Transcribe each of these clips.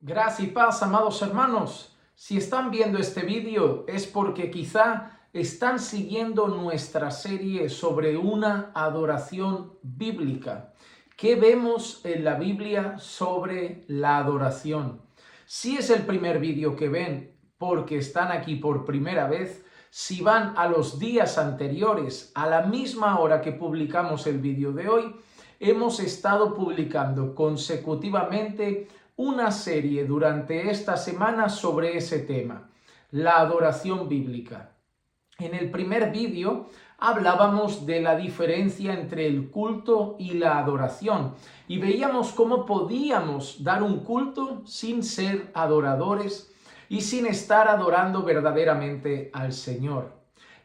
Gracias y paz, amados hermanos. Si están viendo este vídeo es porque quizá están siguiendo nuestra serie sobre una adoración bíblica. ¿Qué vemos en la Biblia sobre la adoración? Si es el primer vídeo que ven porque están aquí por primera vez, si van a los días anteriores, a la misma hora que publicamos el vídeo de hoy, hemos estado publicando consecutivamente una serie durante esta semana sobre ese tema, la adoración bíblica. En el primer vídeo hablábamos de la diferencia entre el culto y la adoración y veíamos cómo podíamos dar un culto sin ser adoradores y sin estar adorando verdaderamente al Señor.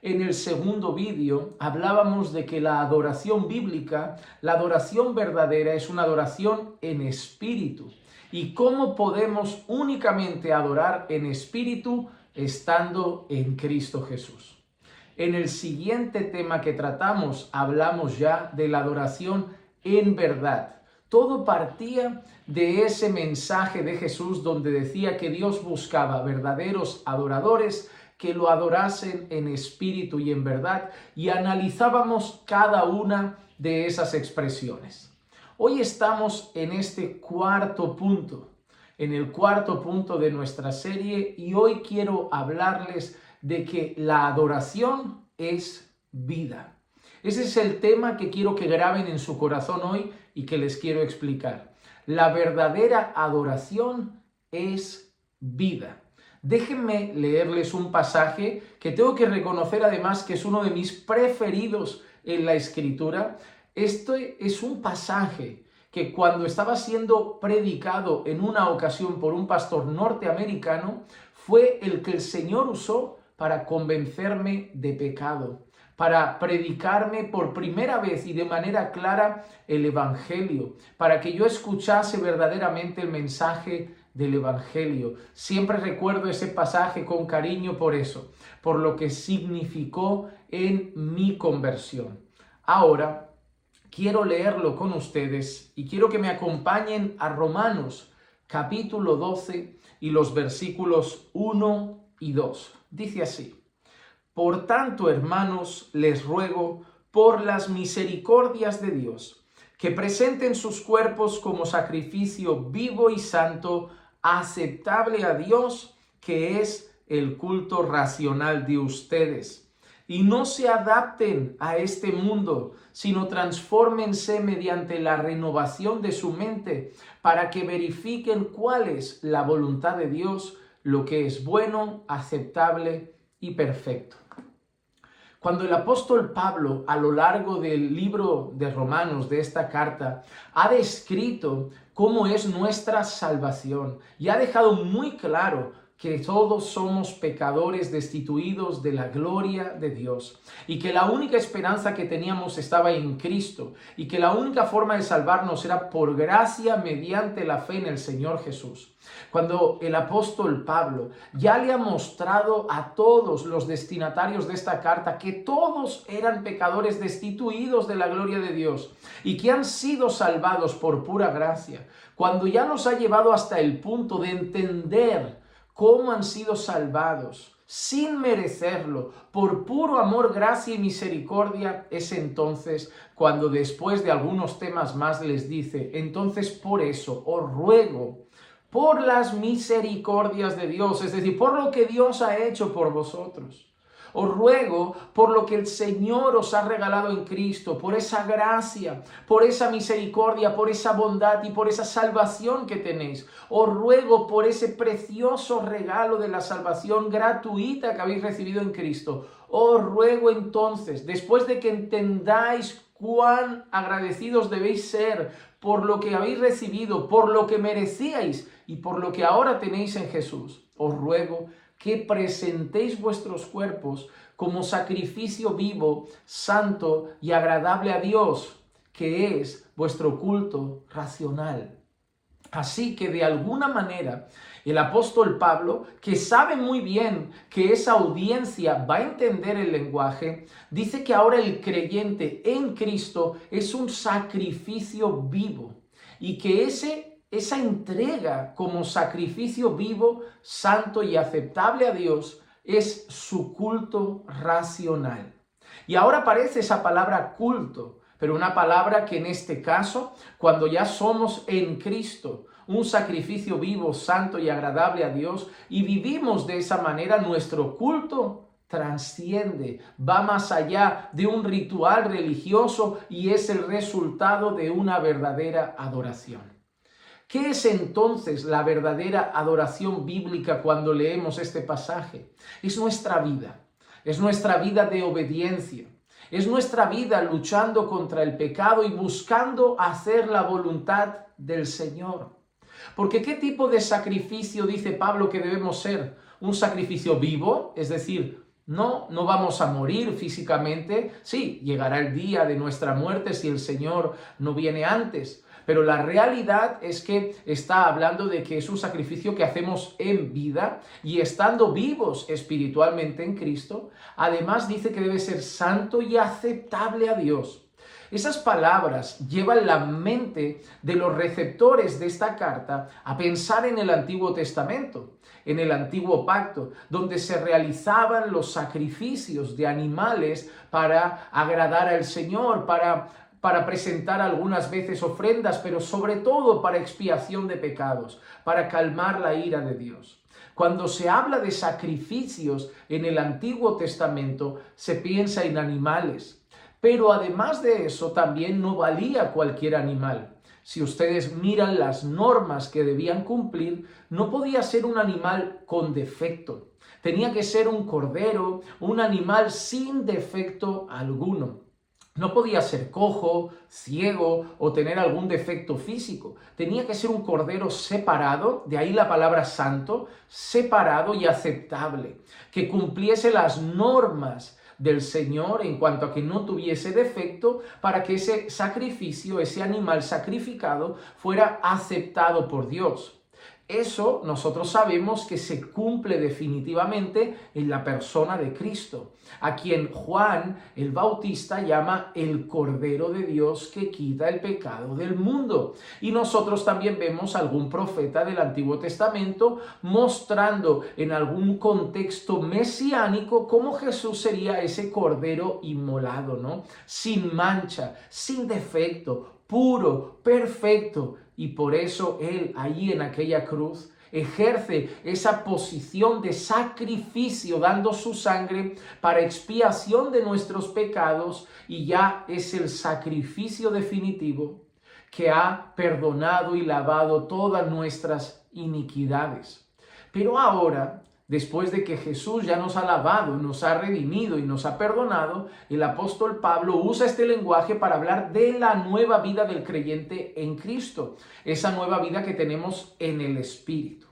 En el segundo vídeo hablábamos de que la adoración bíblica, la adoración verdadera, es una adoración en espíritu. ¿Y cómo podemos únicamente adorar en espíritu estando en Cristo Jesús? En el siguiente tema que tratamos, hablamos ya de la adoración en verdad. Todo partía de ese mensaje de Jesús donde decía que Dios buscaba verdaderos adoradores que lo adorasen en espíritu y en verdad, y analizábamos cada una de esas expresiones. Hoy estamos en este cuarto punto, en el cuarto punto de nuestra serie, y hoy quiero hablarles de que la adoración es vida. Ese es el tema que quiero que graben en su corazón hoy y que les quiero explicar. La verdadera adoración es vida. Déjenme leerles un pasaje que tengo que reconocer además que es uno de mis preferidos en la Escritura. Este es un pasaje que cuando estaba siendo predicado en una ocasión por un pastor norteamericano, fue el que el Señor usó para convencerme de pecado, para predicarme por primera vez y de manera clara el Evangelio, para que yo escuchase verdaderamente el mensaje del Evangelio. Siempre recuerdo ese pasaje con cariño por eso, por lo que significó en mi conversión. Ahora quiero leerlo con ustedes y quiero que me acompañen a Romanos capítulo 12 y los versículos 1 y 2. Dice así: Por tanto, hermanos, les ruego por las misericordias de Dios, que presenten sus cuerpos como sacrificio vivo y santo, aceptable a Dios, que es el culto racional de ustedes. Y no se adapten a este mundo, sino transfórmense mediante la renovación de su mente, para que verifiquen cuál es la voluntad de Dios, lo que es bueno, aceptable y perfecto. Cuando el apóstol Pablo, a lo largo del libro de Romanos, de esta carta, ha descrito cómo es nuestra salvación y ha dejado muy claro que todos somos pecadores destituidos de la gloria de Dios y que la única esperanza que teníamos estaba en Cristo y que la única forma de salvarnos era por gracia mediante la fe en el Señor Jesús. Cuando el apóstol Pablo ya le ha mostrado a todos los destinatarios de esta carta que todos eran pecadores destituidos de la gloria de Dios y que han sido salvados por pura gracia, cuando ya nos ha llevado hasta el punto de entender cómo han sido salvados sin merecerlo, por puro amor, gracia y misericordia, es entonces cuando después de algunos temas más les dice: entonces por eso os ruego, por las misericordias de Dios, es decir, por lo que Dios ha hecho por vosotros. Os ruego por lo que el Señor os ha regalado en Cristo, por esa gracia, por esa misericordia, por esa bondad y por esa salvación que tenéis. Os ruego por ese precioso regalo de la salvación gratuita que habéis recibido en Cristo. Os ruego entonces, después de que entendáis cuán agradecidos debéis ser por lo que habéis recibido, por lo que merecíais y por lo que ahora tenéis en Jesús, os ruego que presentéis vuestros cuerpos como sacrificio vivo, santo y agradable a Dios, que es vuestro culto racional. Así que de alguna manera el apóstol Pablo, que sabe muy bien que esa audiencia va a entender el lenguaje, dice que ahora el creyente en Cristo es un sacrificio vivo y que ese esa entrega como sacrificio vivo, santo y aceptable a Dios es su culto racional. Y ahora aparece esa palabra culto, pero una palabra que en este caso, cuando ya somos en Cristo, un sacrificio vivo, santo y agradable a Dios, y vivimos de esa manera, nuestro culto trasciende, va más allá de un ritual religioso y es el resultado de una verdadera adoración. ¿Qué es entonces la verdadera adoración bíblica cuando leemos este pasaje? Es nuestra vida de obediencia, es nuestra vida luchando contra el pecado y buscando hacer la voluntad del Señor. Porque ¿qué tipo de sacrificio dice Pablo que debemos ser? ¿Un sacrificio vivo? Es decir, no vamos a morir físicamente. Sí, llegará el día de nuestra muerte si el Señor no viene antes. Pero la realidad es que está hablando de que es un sacrificio que hacemos en vida y estando vivos espiritualmente en Cristo. Además dice que debe ser santo y aceptable a Dios. Esas palabras llevan la mente de los receptores de esta carta a pensar en el Antiguo Testamento, en el Antiguo Pacto, donde se realizaban los sacrificios de animales para agradar al Señor, para presentar algunas veces ofrendas, pero sobre todo para expiación de pecados, para calmar la ira de Dios. Cuando se habla de sacrificios en el Antiguo Testamento, se piensa en animales. Pero además de eso, también no valía cualquier animal. Si ustedes miran las normas que debían cumplir, no podía ser un animal con defecto. Tenía que ser un cordero, un animal sin defecto alguno. No podía ser cojo, ciego o tener algún defecto físico. Tenía que ser un cordero separado, de ahí la palabra santo, separado y aceptable, que cumpliese las normas del Señor en cuanto a que no tuviese defecto para que ese sacrificio, ese animal sacrificado, fuera aceptado por Dios. Eso nosotros sabemos que se cumple definitivamente en la persona de Cristo, a quien Juan el Bautista llama el Cordero de Dios que quita el pecado del mundo. Y nosotros también vemos algún profeta del Antiguo Testamento mostrando en algún contexto mesiánico cómo Jesús sería ese Cordero inmolado, ¿no? Sin mancha, sin defecto, puro, perfecto. Y por eso Él, allí en aquella cruz, ejerce esa posición de sacrificio, dando su sangre para expiación de nuestros pecados, y ya es el sacrificio definitivo que ha perdonado y lavado todas nuestras iniquidades. Pero ahora, después de que Jesús ya nos ha lavado, nos ha redimido y nos ha perdonado, el apóstol Pablo usa este lenguaje para hablar de la nueva vida del creyente en Cristo, esa nueva vida que tenemos en el Espíritu.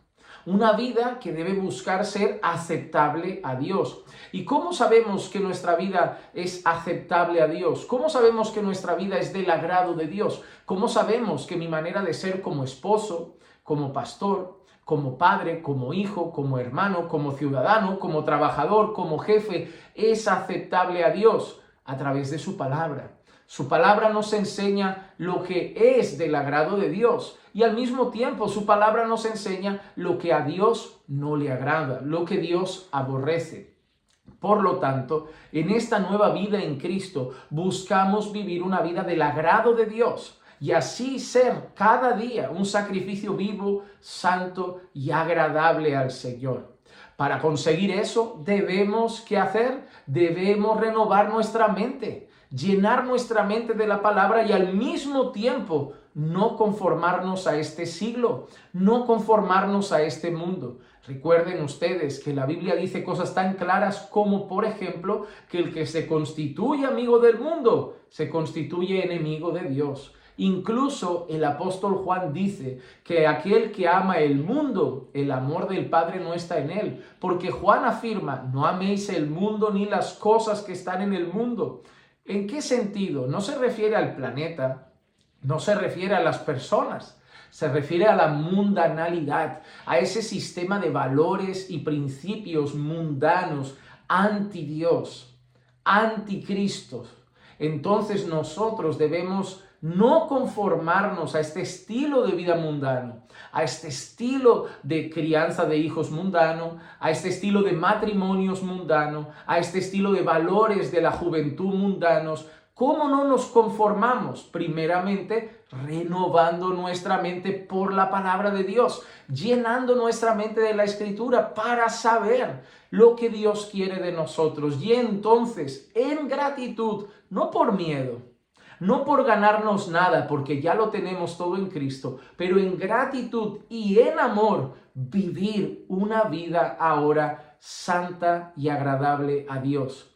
Una vida que debe buscar ser aceptable a Dios. ¿Y cómo sabemos que nuestra vida es aceptable a Dios? ¿Cómo sabemos que nuestra vida es del agrado de Dios? ¿Cómo sabemos que mi manera de ser como esposo, como pastor, como padre, como hijo, como hermano, como ciudadano, como trabajador, como jefe, es aceptable a Dios? A través de su palabra. Su palabra nos enseña lo que es del agrado de Dios y al mismo tiempo su palabra nos enseña lo que a Dios no le agrada, lo que Dios aborrece. Por lo tanto, en esta nueva vida en Cristo buscamos vivir una vida del agrado de Dios, y así ser cada día un sacrificio vivo, santo y agradable al Señor. Para conseguir eso, ¿qué hacer? Debemos renovar nuestra mente, llenar nuestra mente de la palabra y al mismo tiempo no conformarnos a este siglo, no conformarnos a este mundo. Recuerden ustedes que la Biblia dice cosas tan claras como, por ejemplo, que el que se constituye amigo del mundo, se constituye enemigo de Dios. Incluso el apóstol Juan dice que aquel que ama el mundo, el amor del Padre no está en él, porque Juan afirma, no améis el mundo ni las cosas que están en el mundo. ¿En qué sentido? No se refiere al planeta, no se refiere a las personas, se refiere a la mundanalidad, a ese sistema de valores y principios mundanos, anti Dios, anticristo. Entonces nosotros debemos No conformarnos a este estilo de vida mundano, a este estilo de crianza de hijos mundano, a este estilo de matrimonios mundano, a este estilo de valores de la juventud mundanos. ¿Cómo no nos conformamos? Primeramente, renovando nuestra mente por la palabra de Dios, llenando nuestra mente de la Escritura para saber lo que Dios quiere de nosotros. Y entonces, en gratitud, no por miedo, no por ganarnos nada, porque ya lo tenemos todo en Cristo, pero en gratitud y en amor, vivir una vida ahora santa y agradable a Dios.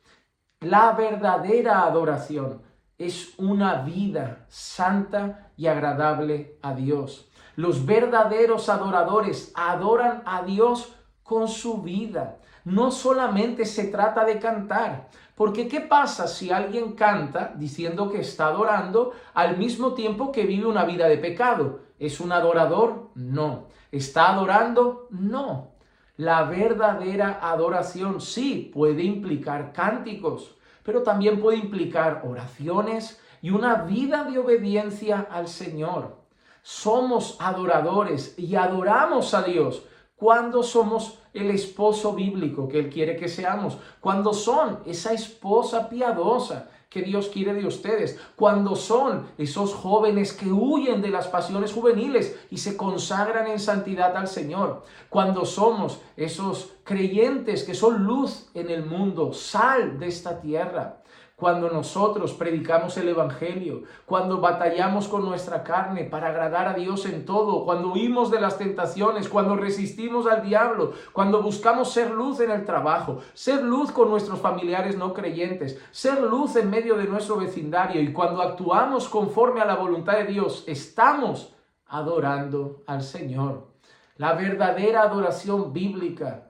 La verdadera adoración es una vida santa y agradable a Dios. Los verdaderos adoradores adoran a Dios con su vida. No solamente se trata de cantar, porque ¿qué pasa si alguien canta diciendo que está adorando al mismo tiempo que vive una vida de pecado? ¿Es un adorador? No. ¿Está adorando? No. La verdadera adoración sí puede implicar cánticos, pero también puede implicar oraciones y una vida de obediencia al Señor. Somos adoradores y adoramos a Dios cuando somos el esposo bíblico que Él quiere que seamos, cuando son esa esposa piadosa que Dios quiere de ustedes, cuando son esos jóvenes que huyen de las pasiones juveniles y se consagran en santidad al Señor, cuando somos esos creyentes que son luz en el mundo, sal de esta tierra, cuando nosotros predicamos el Evangelio, cuando batallamos con nuestra carne para agradar a Dios en todo, cuando huimos de las tentaciones, cuando resistimos al diablo, cuando buscamos ser luz en el trabajo, ser luz con nuestros familiares no creyentes, ser luz en medio de nuestro vecindario y cuando actuamos conforme a la voluntad de Dios, estamos adorando al Señor. La verdadera adoración bíblica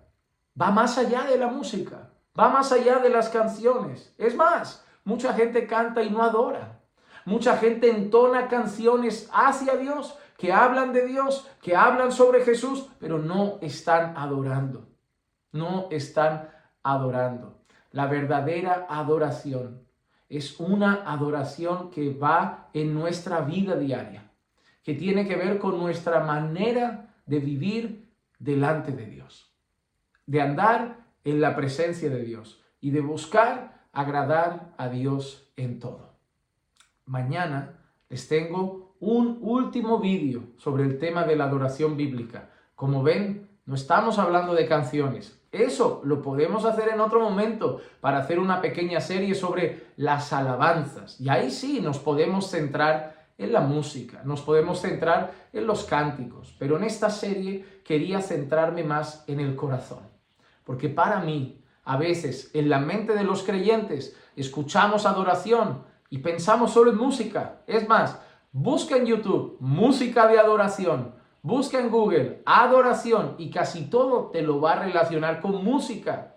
va más allá de la música. Va más allá de las canciones. Es más, mucha gente canta y no adora. Mucha gente entona canciones hacia Dios, que hablan de Dios, que hablan sobre Jesús, pero no están adorando. No están adorando. La verdadera adoración es una adoración que va en nuestra vida diaria, que tiene que ver con nuestra manera de vivir delante de Dios, de andar en la presencia de Dios y de buscar agradar a Dios en todo. Mañana les tengo un último vídeo sobre el tema de la adoración bíblica. Como ven, no estamos hablando de canciones. Eso lo podemos hacer en otro momento para hacer una pequeña serie sobre las alabanzas. Y ahí sí nos podemos centrar en la música, nos podemos centrar en los cánticos. Pero en esta serie quería centrarme más en el corazón. Porque para mí, a veces, en la mente de los creyentes, escuchamos adoración y pensamos solo en música. Es más, busca en YouTube música de adoración, busca en Google adoración y casi todo te lo va a relacionar con música.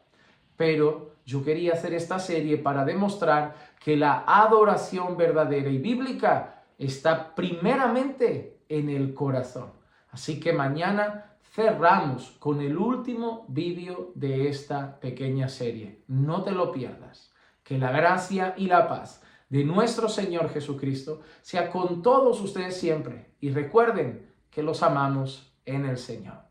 Pero yo quería hacer esta serie para demostrar que la adoración verdadera y bíblica está primeramente en el corazón. Así que mañana cerramos con el último vídeo de esta pequeña serie. No te lo pierdas. Que la gracia y la paz de nuestro Señor Jesucristo sea con todos ustedes siempre. Y recuerden que los amamos en el Señor.